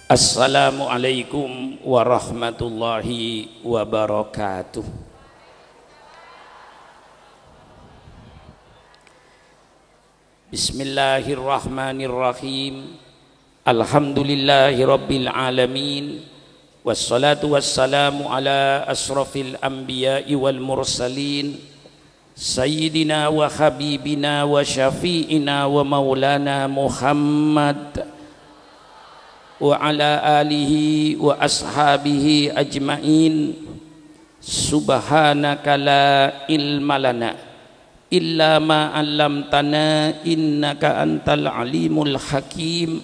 Assalamualaikum warahmatullahi wabarakatuh. Bismillahirrahmanirrahim. Alhamdulillahi rabbil alamin. Wassalatu wassalamu ala asrafil anbiya'i wal mursalin, sayyidina wa habibina wa syafi'ina wa maulana Muhammad wa ala alihi wa ashabihi ajma'in. Subhanaka la ilma lana illa ma 'allamtana innaka antal alimul hakim.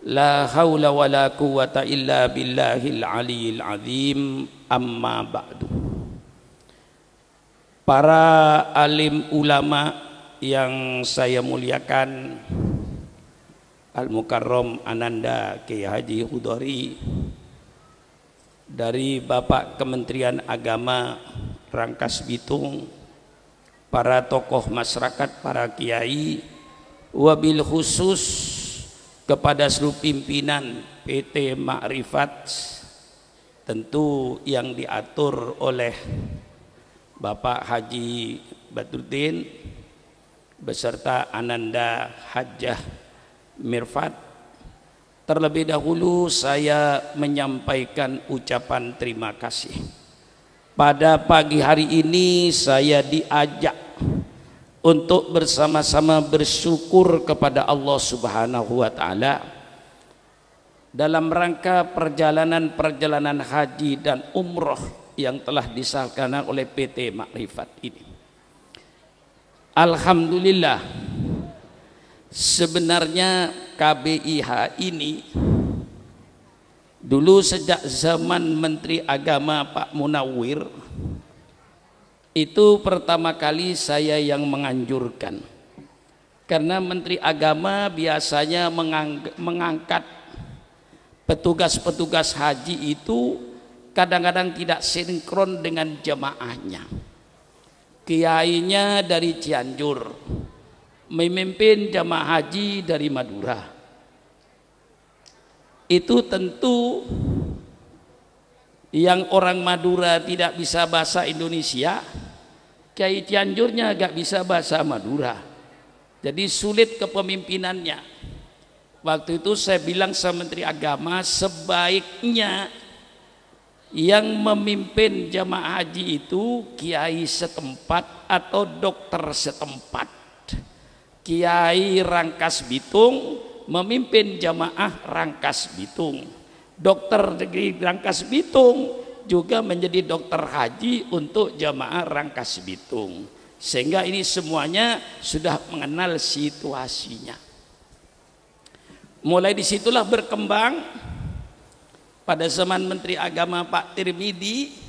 La haula wa la quwwata illa billahil aliyil azim. Amma ba'du. Para alim ulama yang saya muliakan, Al-Mukarram Ananda Kiai Haji Hudori, dari Bapak Kementerian Agama Rangkas Bitung, para tokoh masyarakat, para kiai, wabil khusus kepada seluruh pimpinan PT Ma'rifat, tentu yang diatur oleh Bapak Haji Badruddin beserta Ananda Hajjah Mirfat. Terlebih dahulu saya menyampaikan ucapan terima kasih. Pada pagi hari ini saya diajak untuk bersama-sama bersyukur kepada Allah Subhanahu wa taala dalam rangka perjalanan haji dan umroh yang telah disahkan oleh PT Ma'rifat ini. Alhamdulillah. Sebenarnya KBIH ini dulu sejak zaman Menteri Agama Pak Munawwir itu pertama kali saya yang menganjurkan, karena Menteri Agama biasanya mengangkat petugas-petugas haji itu kadang-kadang tidak sinkron dengan jemaahnya. Kiainya dari Cianjur memimpin jamaah haji dari Madura. Itu tentu yang orang Madura tidak bisa bahasa Indonesia, Kiai Cianjurnya gak bisa bahasa Madura, jadi sulit kepemimpinannya. Waktu itu saya bilang sama Menteri Agama, sebaiknya yang memimpin jamaah haji itu kiai setempat atau dokter setempat. Kiai Rangkas Bitung memimpin jamaah Rangkas Bitung, dokter negeri Rangkas Bitung juga menjadi dokter haji untuk jamaah Rangkas Bitung, sehingga ini semuanya sudah mengenal situasinya. Mulai disitulah berkembang. Pada zaman Menteri Agama Pak Tirmidzi,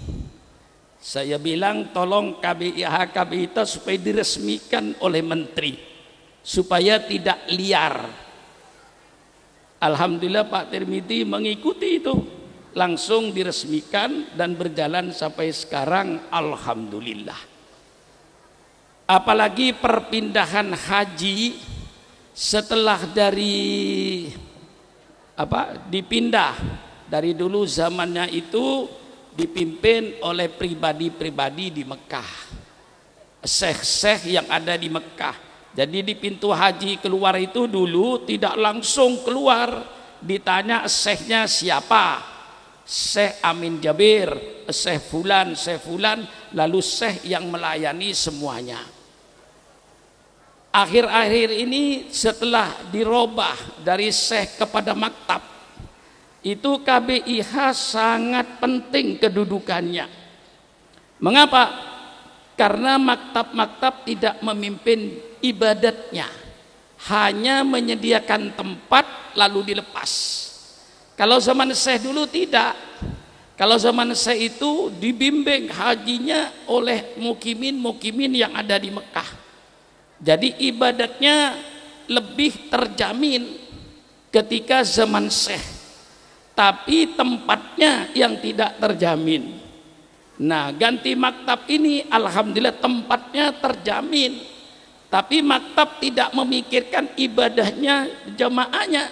saya bilang tolong KBIH itu supaya diresmikan oleh Menteri, supaya tidak liar. Alhamdulillah Pak Tirmidzi mengikuti itu, langsung diresmikan dan berjalan sampai sekarang, alhamdulillah. Apalagi perpindahan haji setelah dipindah dari dulu zamannya itu dipimpin oleh pribadi-pribadi di Mekah, syekh-syekh yang ada di Mekah. Jadi di pintu haji keluar itu dulu tidak langsung keluar, ditanya syekhnya siapa, Syekh Amin Jabir, Syekh Fulan, lalu syekh yang melayani semuanya. Akhir-akhir ini setelah dirubah dari syekh kepada maktab, itu KBIH sangat penting kedudukannya. Mengapa? Karena maktab-maktab tidak memimpin ibadatnya, hanya menyediakan tempat lalu dilepas. Kalau zaman Syekh dulu tidak. Kalau zaman Syekh itu dibimbing hajinya oleh mukimin yang ada di Mekah. Jadi ibadatnya lebih terjamin ketika zaman Syekh, tapi tempatnya yang tidak terjamin. Nah, ganti maktab ini alhamdulillah tempatnya terjamin, tapi maktab tidak memikirkan ibadahnya jamaahnya.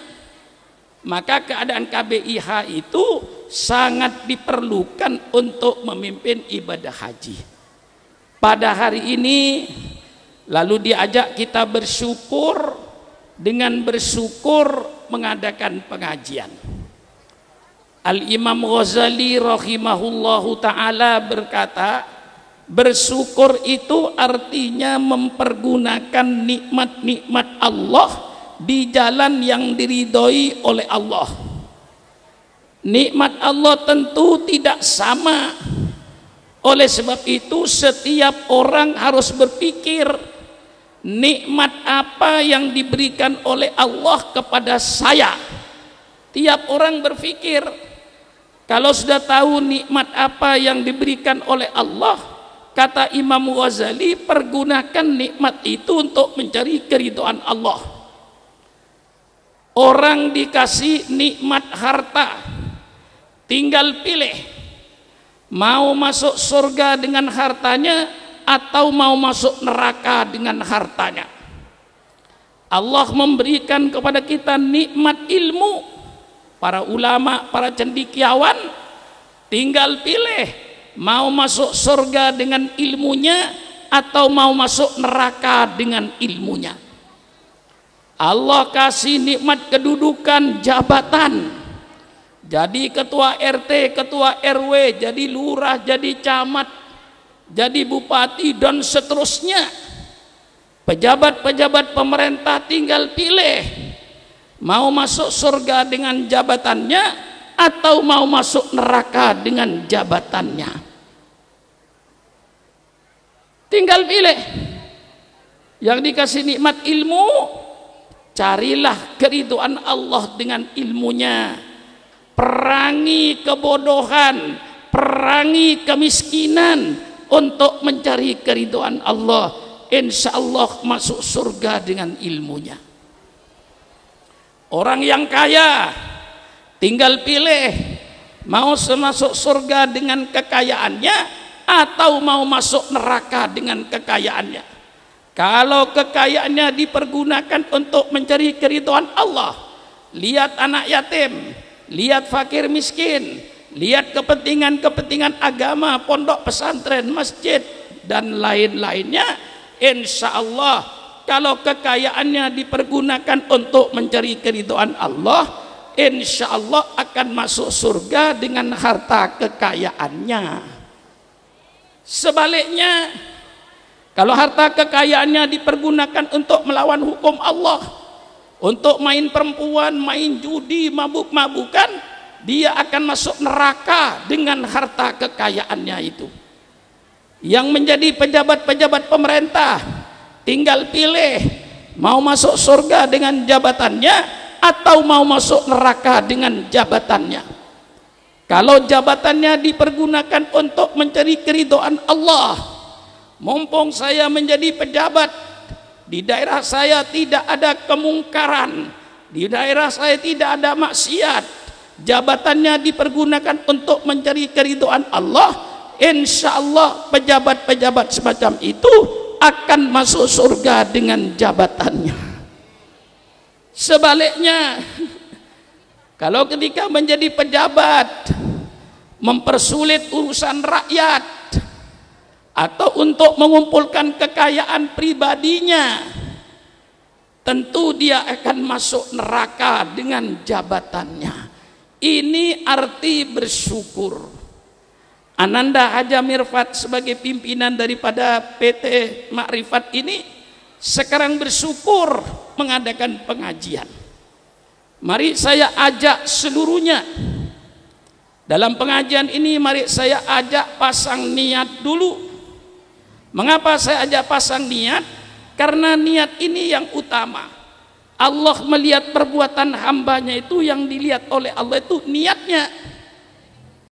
Maka keadaan KBIH itu sangat diperlukan untuk memimpin ibadah haji. Pada hari ini lalu diajak kita bersyukur, dengan bersyukur mengadakan pengajian. Al-Imam Ghazali rahimahullahu ta'ala berkata, bersyukur itu artinya mempergunakan nikmat-nikmat Allah di jalan yang diridhoi oleh Allah. Nikmat Allah tentu tidak sama. Oleh sebab itu setiap orang harus berpikir, nikmat apa yang diberikan oleh Allah kepada saya. Tiap orang berpikir, kalau sudah tahu nikmat apa yang diberikan oleh Allah, kata Imam Ghazali, pergunakan nikmat itu untuk mencari keridhaan Allah. Orang dikasih nikmat harta, tinggal pilih mau masuk surga dengan hartanya atau mau masuk neraka dengan hartanya. Allah memberikan kepada kita nikmat ilmu. Para ulama, para cendekiawan tinggal pilih mau masuk surga dengan ilmunya atau mau masuk neraka dengan ilmunya. Allah kasih nikmat kedudukan, jabatan, jadi ketua RT, ketua RW, jadi lurah, jadi camat, jadi bupati dan seterusnya. Pejabat-pejabat pemerintah tinggal pilih mau masuk surga dengan jabatannya atau mau masuk neraka dengan jabatannya. Tinggal pilih. Yang dikasih nikmat ilmu, carilah keridhaan Allah dengan ilmunya. Perangi kebodohan, perangi kemiskinan untuk mencari keridhaan Allah. Insya Allah masuk surga dengan ilmunya. Orang yang kaya tinggal pilih mau masuk surga dengan kekayaannya atau mau masuk neraka dengan kekayaannya. Kalau kekayaannya dipergunakan untuk mencari keridhaan Allah, lihat anak yatim, lihat fakir miskin, lihat kepentingan-kepentingan agama, pondok pesantren, masjid dan lain-lainnya, insya Allah kalau kekayaannya dipergunakan untuk mencari keridhaan Allah, insya Allah akan masuk surga dengan harta kekayaannya. Sebaliknya, kalau harta kekayaannya dipergunakan untuk melawan hukum Allah, untuk main perempuan, main judi, mabuk-mabukan, dia akan masuk neraka dengan harta kekayaannya itu. Yang menjadi pejabat-pejabat pemerintah tinggal pilih mau masuk surga dengan jabatannya atau mau masuk neraka dengan jabatannya. Kalau jabatannya dipergunakan untuk mencari keridhaan Allah, mumpung saya menjadi pejabat, di daerah saya tidak ada kemungkaran, di daerah saya tidak ada maksiat, jabatannya dipergunakan untuk mencari keridhaan Allah, insya Allah pejabat-pejabat semacam itu akan masuk surga dengan jabatannya. Sebaliknya, kalau ketika menjadi pejabat mempersulit urusan rakyat atau untuk mengumpulkan kekayaan pribadinya, tentu dia akan masuk neraka dengan jabatannya. Ini arti bersyukur. Ananda Haja Mirfat sebagai pimpinan daripada PT Makrifat ini sekarang bersyukur mengadakan pengajian. Mari saya ajak seluruhnya dalam pengajian ini, mari saya ajak pasang niat dulu. Mengapa saya ajak pasang niat? Karena niat ini yang utama. Allah melihat perbuatan hambanya itu, yang dilihat oleh Allah itu niatnya.